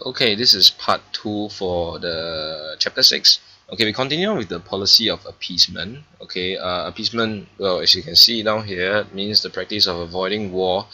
Okay, this is part 2 for the chapter 6. Okay, we continue with the policy of appeasement. Okay, appeasement, well, as you can see down here, means the practice of avoiding war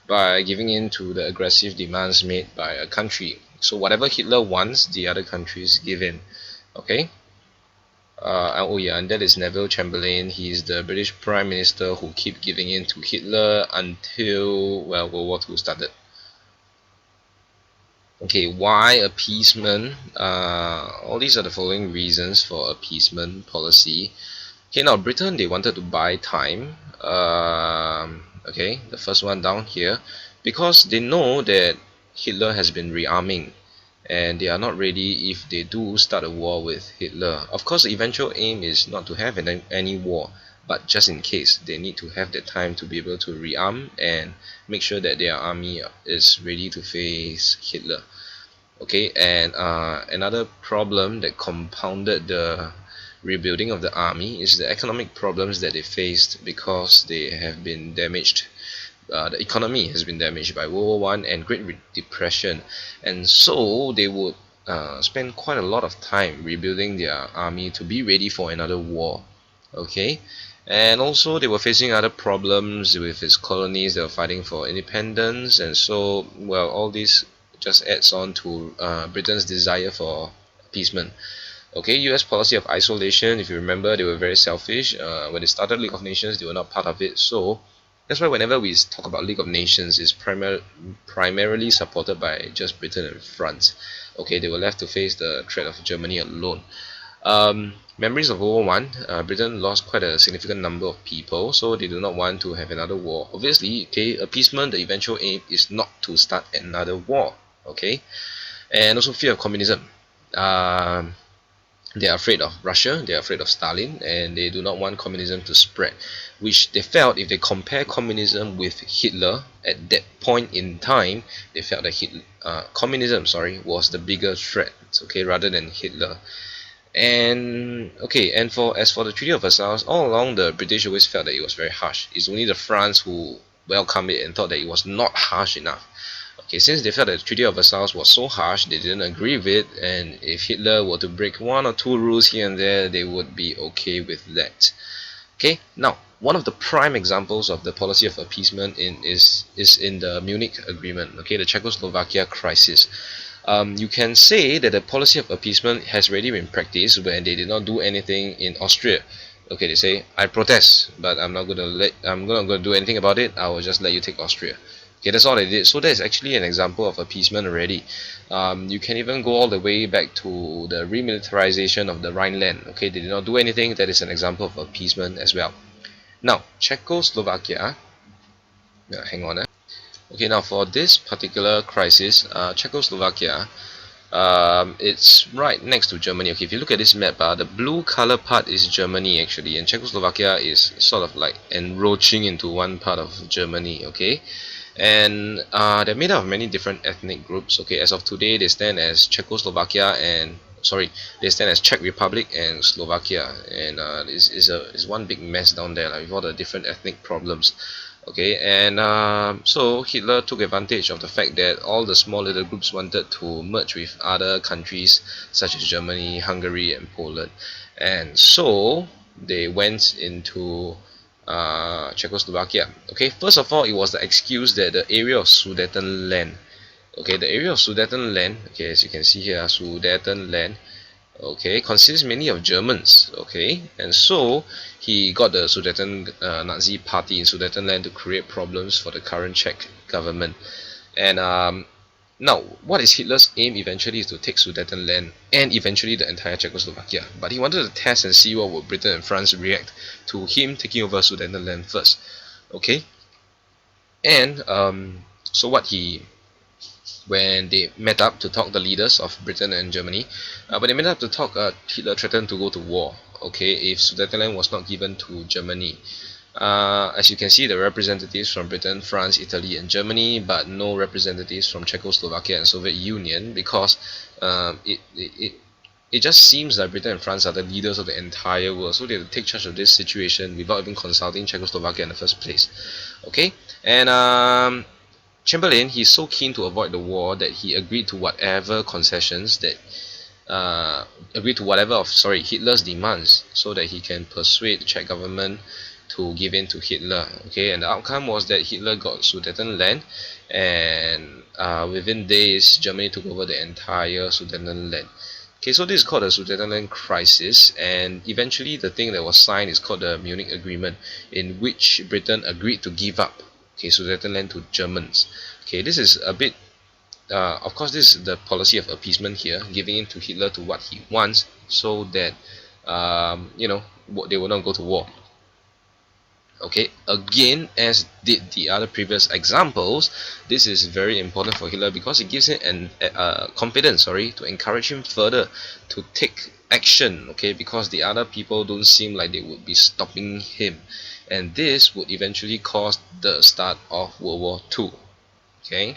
by giving in to the aggressive demands made by a country. So whatever Hitler wants, the other countries give in. Okay. Oh yeah, and that is Neville Chamberlain. He's the British Prime Minister who keep giving in to Hitler until, well, World War II started. Okay, why appeasement? All these are the following reasons for appeasement policy. Okay, now Britain, they wanted to buy time. Okay, the first one down here, because they know that Hitler has been rearming, and they are not ready if they do start a war with Hitler. Of course, the eventual aim is not to have any war, but just in case, they need to have the time to be able to rearm and make sure that their army is ready to face Hitler. Okay, and another problem that compounded the rebuilding of the army is the economic problems that they faced because they have been damaged. The economy has been damaged by World War One and Great Depression, and so they would spend quite a lot of time rebuilding their army to be ready for another war. Okay, and also they were facing other problems with its colonies. They were fighting for independence, and so, well, all this just adds on to Britain's desire for appeasement. Okay, US policy of isolation, if you remember, they were very selfish. When they started League of Nations, they were not part of it. So that's why whenever we talk about League of Nations, it's primarily supported by just Britain and France. Okay, they were left to face the threat of Germany alone. Memories of World War One. Britain lost quite a significant number of people, so they do not want to have another war. Obviously, okay, appeasement, the eventual aim is not to start another war. Okay, and also fear of communism. Um, they are afraid of Russia, they are afraid of Stalin, and they do not want communism to spread, which they felt if they compare communism with Hitler at that point in time, they felt that communism, was the bigger threat, okay, rather than Hitler. And okay, and for as for the Treaty of Versailles, all along the British always felt that it was very harsh. It's only the France who welcomed it and thought that it was not harsh enough. Okay, since they felt that the Treaty of Versailles was so harsh, they didn't agree with it, and if Hitler were to break one or two rules here and there, they would be okay with that. Okay, now one of the prime examples of the policy of appeasement is in the Munich Agreement. Okay, the Czechoslovakia crisis. You can say that the policy of appeasement has already been practiced when they did not do anything in Austria. Okay, they say, I protest, but I'm not gonna do anything about it. I will just let you take Austria. Okay, that's all they did. So that is actually an example of appeasement already. You can even go all the way back to the remilitarization of the Rhineland. Okay, they did not do anything. That is an example of appeasement as well. Now, Czechoslovakia. Hang on. Okay, now for this particular crisis, Czechoslovakia, it's right next to Germany. Okay, if you look at this map, the blue color part is Germany actually, and Czechoslovakia is sort of like encroaching into one part of Germany. Okay, and they're made up of many different ethnic groups. Okay, as of today, they stand as Czechoslovakia and they stand as Czech Republic and Slovakia, and is one big mess down there, like, with all the different ethnic problems. Okay, and so Hitler took advantage of the fact that all the small little groups wanted to merge with other countries such as Germany, Hungary, and Poland, and so they went into Czechoslovakia. Okay, first of all, it was the excuse that the area of Sudetenland, okay, the area of Sudetenland, okay, as you can see here, Sudetenland, okay, consists mainly of Germans, okay, and so he got the Sudeten Nazi party in Sudetenland to create problems for the current Czech government. And now, what is Hitler's aim eventually is to take Sudetenland and eventually the entire Czechoslovakia. But he wanted to test and see what would Britain and France react to him taking over Sudetenland first. Okay, and so when they met up to talk, the leaders of Britain and Germany, when they met up to talk, Hitler threatened to go to war, okay, if Sudetenland was not given to Germany. As you can see, the representatives from Britain, France, Italy, and Germany, but no representatives from Czechoslovakia and Soviet Union, because it just seems that Britain and France are the leaders of the entire world, so they have to take charge of this situation without even consulting Czechoslovakia in the first place. Okay, and Chamberlain, he's so keen to avoid the war that he agreed to whatever concessions that uh, agreed to whatever of Hitler's demands so that he can persuade the Czech government to give in to Hitler. Okay, and the outcome was that Hitler got Sudetenland, and within days Germany took over the entire Sudetenland. Okay, so this is called the Sudetenland crisis, and eventually the thing that was signed is called the Munich Agreement, in which Britain agreed to give up, okay, Sudetenland to Germans. Okay, this is a bit of course, this is the policy of appeasement here, giving in to Hitler to what he wants, so that they will not go to war. Okay, again, as did the other previous examples, this is very important for Hitler because it gives him confidence, to encourage him further to take action. Okay, because the other people don't seem like they would be stopping him, and this would eventually cause the start of World War II. Okay.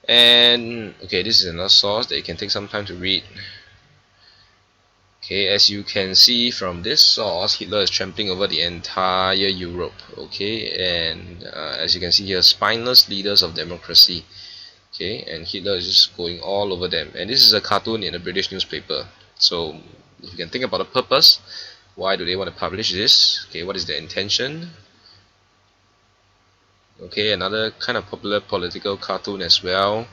And okay, this is another source that you can take some time to read. Okay, as you can see from this source, Hitler is trampling over the entire Europe. Okay, and as you can see here, spineless leaders of democracy. Okay, and Hitler is just going all over them. And this is a cartoon in a British newspaper. So if you can think about the purpose, why do they want to publish this? Okay, what is their intention? Okay, another kind of popular political cartoon as well.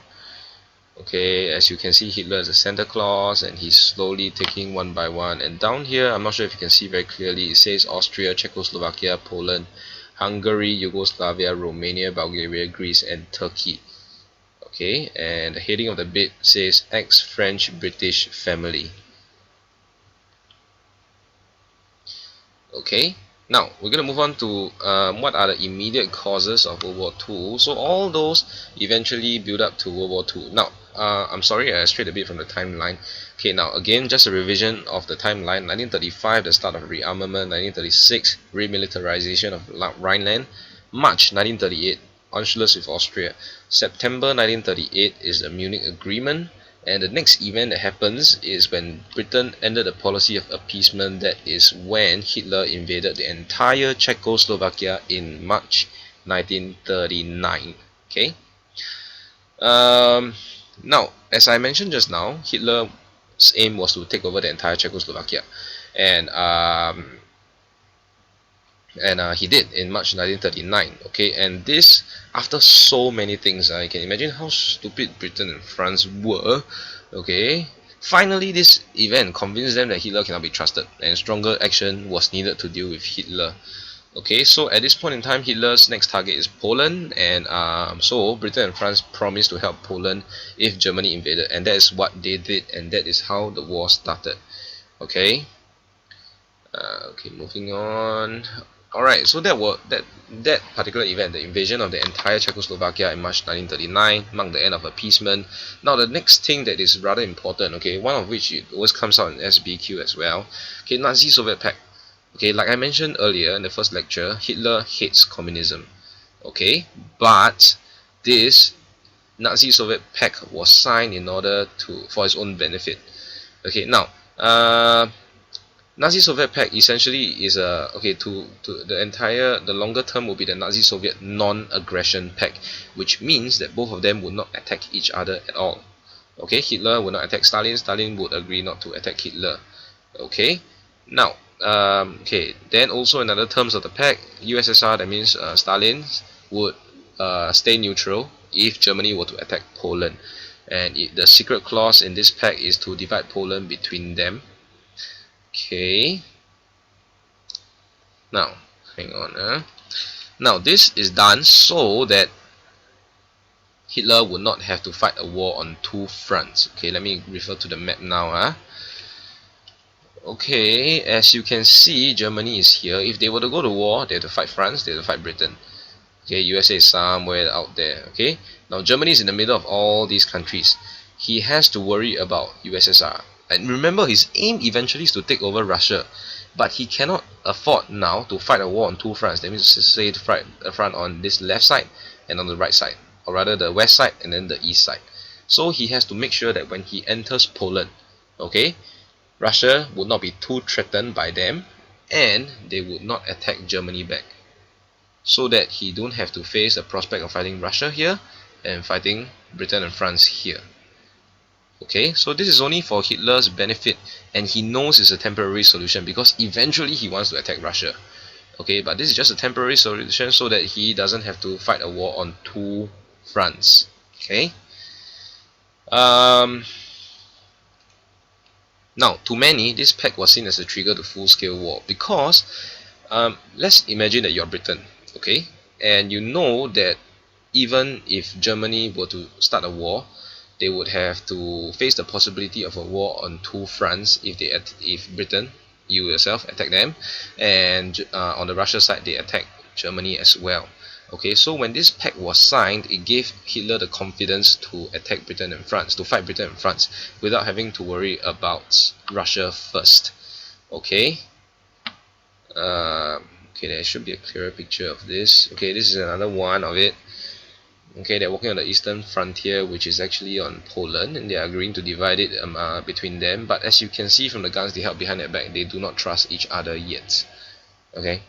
Okay, as you can see, Hitler is a Santa Claus and he's slowly taking one by one. And down here, I'm not sure if you can see very clearly, it says Austria, Czechoslovakia, Poland, Hungary, Yugoslavia, Romania, Bulgaria, Greece, and Turkey. Okay, and the heading of the bit says ex-French British family. Okay, now we're going to move on to what are the immediate causes of World War II. So all those eventually build up to World War II. Now, I'm sorry I strayed a bit from the timeline. Okay, now again, just a revision of the timeline. 1935, the start of rearmament. 1936, remilitarization of Rhineland. March 1938, Anschluss with Austria. September 1938 is the Munich Agreement. And the next event that happens is when Britain ended the policy of appeasement. That is when Hitler invaded the entire Czechoslovakia in March 1939. Okay. Now, as I mentioned just now, Hitler's aim was to take over the entire Czechoslovakia, and he did in March 1939. Okay, and this after so many things. You can imagine how stupid Britain and France were. Okay, finally this event convinced them that Hitler cannot be trusted and stronger action was needed to deal with Hitler. Okay, so at this point in time, Hitler's next target is Poland, and so Britain and France promised to help Poland if Germany invaded, and that is what they did, and that is how the war started. Okay. Okay, moving on. Alright, so that particular event, the invasion of the entire Czechoslovakia in March 1939, marked the end of appeasement. Now the next thing that is rather important, okay, one of which it always comes out in SBQ as well. Okay, Nazi-Soviet Pact. Okay, like I mentioned earlier in the first lecture, Hitler hates communism. Okay, but this Nazi-Soviet Pact was signed in order for his own benefit. Okay, now Nazi-Soviet Pact essentially is the longer term will be the Nazi-Soviet non-aggression pact, which means that both of them would not attack each other at all. Okay, Hitler would not attack Stalin. Stalin would agree not to attack Hitler. Okay, now then also in other terms of the pact, USSR, that means Stalin would stay neutral if Germany were to attack Poland, and the secret clause in this pact is to divide Poland between them. Okay, now hang on. Now this is done so that Hitler would not have to fight a war on two fronts. Okay, let me refer to the map now. Okay, as you can see, Germany is here. If they were to go to war, they have to fight France, they have to fight Britain. Okay, USA is somewhere out there. Okay, now Germany is in the middle of all these countries. He has to worry about USSR. And remember, his aim eventually is to take over Russia, but he cannot afford now to fight a war on two fronts. That means to say to fight a front on this left side and on the right side, or rather the west side and then the east side. So he has to make sure that when he enters Poland, okay, Russia would not be too threatened by them, and they would not attack Germany back, so that he don't have to face the prospect of fighting Russia here, and fighting Britain and France here. Okay, so this is only for Hitler's benefit, and he knows it's a temporary solution because eventually he wants to attack Russia. Okay, but this is just a temporary solution so that he doesn't have to fight a war on two fronts. Okay. Um, Now, to many, this pact was seen as a trigger to full-scale war because let's imagine that you're Britain, okay, and you know that even if Germany were to start a war, they would have to face the possibility of a war on two fronts if Britain, you yourself, attack them, and on the Russia side they attack Germany as well. Okay, so when this pact was signed, it gave Hitler the confidence to attack Britain and France, to fight Britain and France, without having to worry about Russia first. Okay, okay, there should be a clearer picture of this. Okay, this is another one of it. Okay, they're walking on the eastern frontier, which is actually on Poland, and they are agreeing to divide it between them. But as you can see from the guns they held behind their back, they do not trust each other yet. Okay.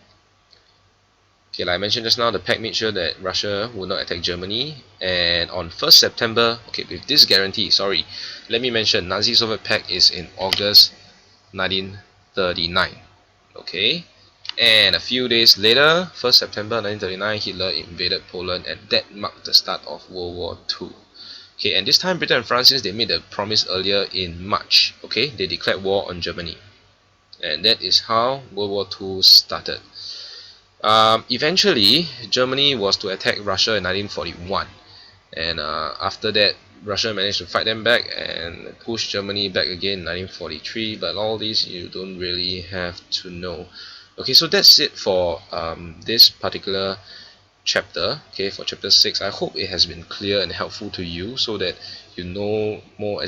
Okay, like I mentioned just now, the pact made sure that Russia would not attack Germany, and on 1st September, okay, with this guarantee, sorry, let me mention, Nazi-Soviet pact is in August 1939. Okay, and a few days later, 1st September 1939, Hitler invaded Poland, and that marked the start of World War II. Okay, and this time Britain and France, since they made the promise earlier in March, okay, they declared war on Germany. And that is how World War II started. Eventually, Germany was to attack Russia in 1941, and after that, Russia managed to fight them back and push Germany back again in 1943. But all these you don't really have to know. Okay, so that's it for this particular chapter, okay, for chapter 6. I hope it has been clear and helpful to you so that you know more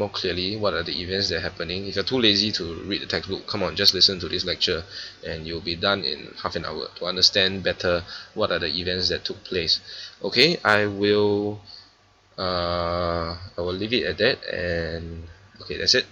clearly what are the events that are happening. If you're too lazy to read the textbook, come on, just listen to this lecture and you'll be done in half an hour to understand better what are the events that took place. Okay, I will leave it at that, and okay, that's it.